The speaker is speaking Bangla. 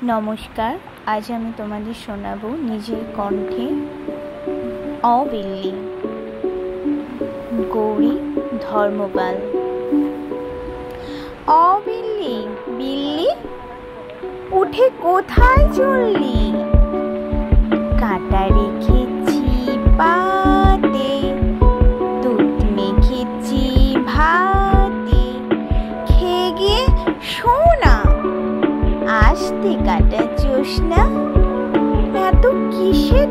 নমস্কার, আজ আমি তোমাদের শোনাবো নিজের কণ্ঠে অ বিল্লি। গৌরী ধর্মপাল। অ বিল্লি বিল্লি, উঠে কোথায় চললি? কাঁটা রেখেছি পাতে, দুধ মেখেছি ভাতে, খেয়ে গিয়ে শোনা। আসতে কাটা জোসনা, এত কিসের